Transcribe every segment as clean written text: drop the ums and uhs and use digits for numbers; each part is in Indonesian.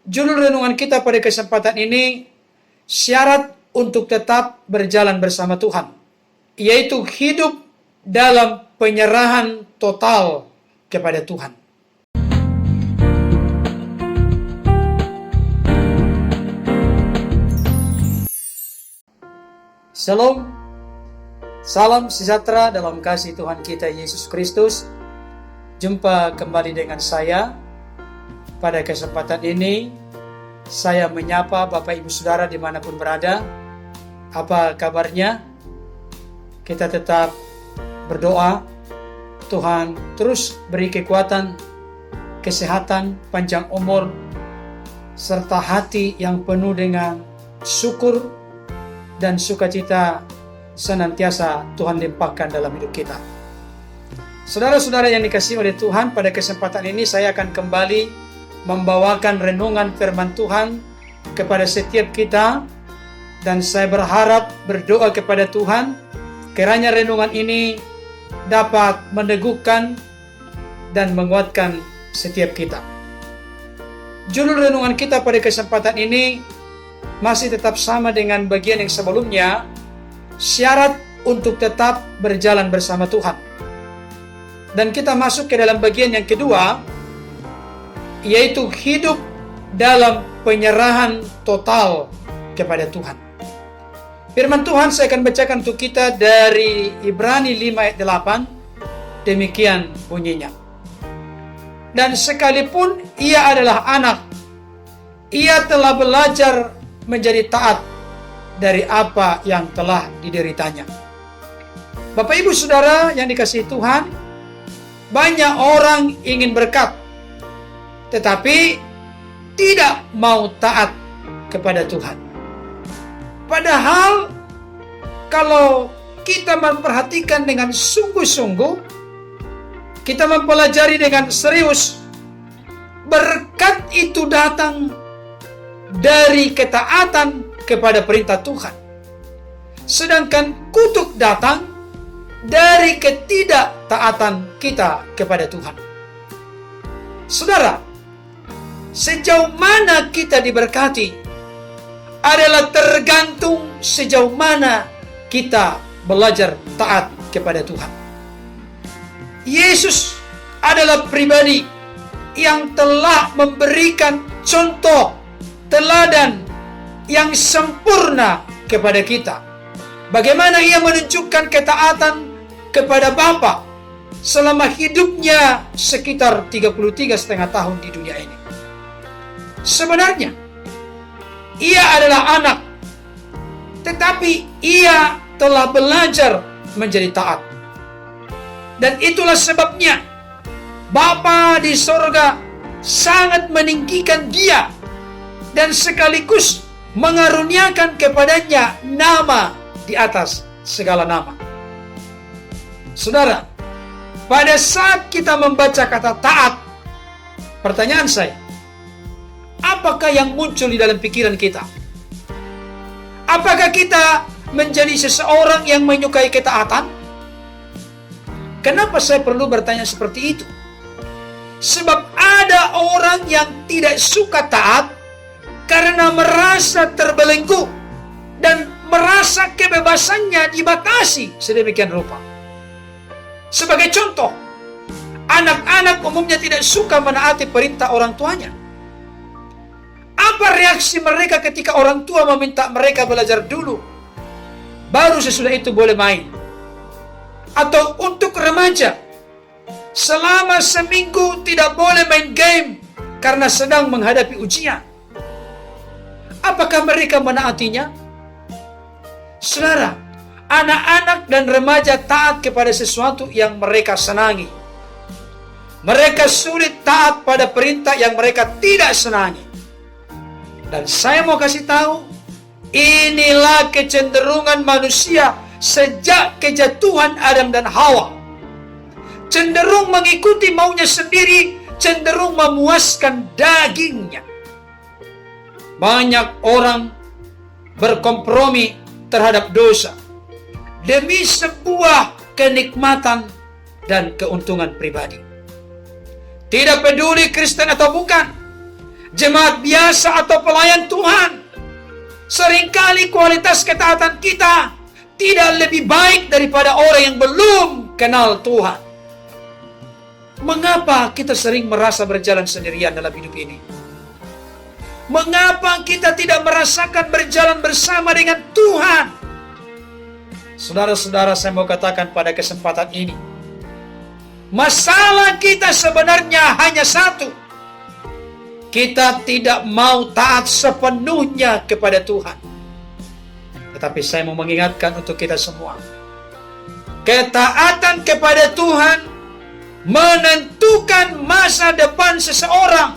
Judul renungan kita pada kesempatan ini, syarat untuk tetap berjalan bersama Tuhan, yaitu hidup dalam penyerahan total kepada Tuhan. Shalom, salam sejahtera dalam kasih Tuhan kita Yesus Kristus. Jumpa kembali dengan saya. Pada kesempatan ini, saya menyapa Bapak Ibu Saudara dimanapun berada. Apa kabarnya? Kita tetap berdoa, Tuhan terus beri kekuatan, kesehatan, panjang umur, serta hati yang penuh dengan syukur dan sukacita senantiasa Tuhan limpahkan dalam hidup kita. Saudara-saudara yang dikasihi oleh Tuhan, pada kesempatan ini saya akan kembali membawakan renungan firman Tuhan kepada setiap kita, dan saya berharap berdoa kepada Tuhan kiranya renungan ini dapat meneguhkan dan menguatkan setiap kita. Judul renungan kita pada kesempatan ini masih tetap sama dengan bagian yang sebelumnya, syarat untuk tetap berjalan bersama Tuhan. Dan kita masuk ke dalam bagian yang kedua, yaitu hidup dalam penyerahan total kepada Tuhan. Firman Tuhan saya akan bacakan untuk kita dari Ibrani 5 ayat 8. Demikian bunyinya. Dan sekalipun ia adalah anak, ia telah belajar menjadi taat dari apa yang telah dideritanya. Bapak Ibu Saudara yang dikasihi Tuhan, banyak orang ingin berkat, tetapi tidak mau taat kepada Tuhan. Padahal kalau kita memperhatikan dengan sungguh-sungguh, kita mempelajari dengan serius, berkat itu datang dari ketaatan kepada perintah Tuhan. Sedangkan kutuk datang dari ketidaktaatan kita kepada Tuhan. Saudara, sejauh mana kita diberkati adalah tergantung sejauh mana kita belajar taat kepada Tuhan. Yesus adalah pribadi yang telah memberikan contoh teladan yang sempurna kepada kita. Bagaimana ia menunjukkan ketaatan kepada Bapa selama hidupnya sekitar 33,5 tahun di dunia ini. Sebenarnya ia adalah anak, tetapi ia telah belajar menjadi taat. Dan itulah sebabnya Bapa di sorga sangat meninggikan dia dan sekaligus mengaruniakan kepadanya nama di atas segala nama. Saudara, pada saat kita membaca kata taat, pertanyaan saya, apakah yang muncul di dalam pikiran kita? Apakah kita menjadi seseorang yang menyukai ketaatan? Kenapa saya perlu bertanya seperti itu? Sebab ada orang yang tidak suka taat karena merasa terbelenggu dan merasa kebebasannya dibatasi sedemikian rupa. Sebagai contoh, anak-anak umumnya tidak suka menaati perintah orang tuanya. Apa reaksi mereka ketika orang tua meminta mereka belajar dulu, baru sesudah itu boleh main? Atau untuk remaja, selama seminggu tidak boleh main game karena sedang menghadapi ujian. Apakah mereka menaatinya? Saudara, anak-anak dan remaja taat kepada sesuatu yang mereka senangi. Mereka sulit taat pada perintah yang mereka tidak senangi. Dan saya mau kasih tahu, inilah kecenderungan manusia sejak kejatuhan Adam dan Hawa. Cenderung mengikuti maunya sendiri, cenderung memuaskan dagingnya. Banyak orang berkompromi terhadap dosa demi sebuah kenikmatan dan keuntungan pribadi. Tidak peduli Kristen atau bukan, jemaat biasa atau pelayan Tuhan, seringkali kualitas ketaatan kita tidak lebih baik daripada orang yang belum kenal Tuhan. Mengapa kita sering merasa berjalan sendirian dalam hidup ini? Mengapa kita tidak merasakan berjalan bersama dengan Tuhan? Saudara-saudara, saya mau katakan pada kesempatan ini, masalah kita sebenarnya hanya satu. Kita tidak mau taat sepenuhnya kepada Tuhan. Tetapi saya mau mengingatkan untuk kita semua, ketaatan kepada Tuhan menentukan masa depan seseorang.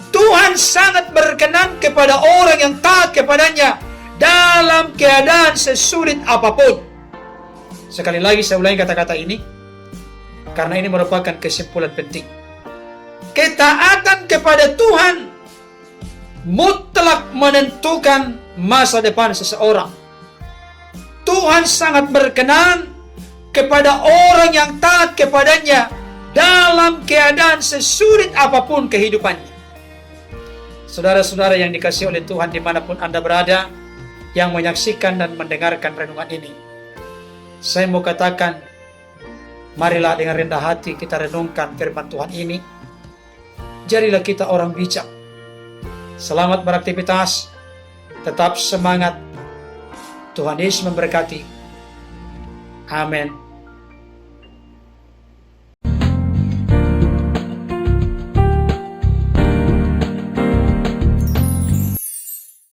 Tuhan sangat berkenan kepada orang yang taat kepadanya dalam keadaan sesulit apapun. Sekali lagi saya ulangi kata-kata ini, karena ini merupakan kesimpulan penting. Ketaatan kepada Tuhan mutlak menentukan masa depan seseorang. Tuhan sangat berkenan kepada orang yang taat kepadanya dalam keadaan sesulit apapun kehidupannya. Saudara-saudara yang dikasihi oleh Tuhan dimanapun Anda berada, yang menyaksikan dan mendengarkan renungan ini, saya mau katakan, marilah dengan rendah hati kita renungkan firman Tuhan ini. Jadilah kita orang bijak. Selamat beraktivitas, tetap semangat. Tuhan Yesus memberkati. Amin.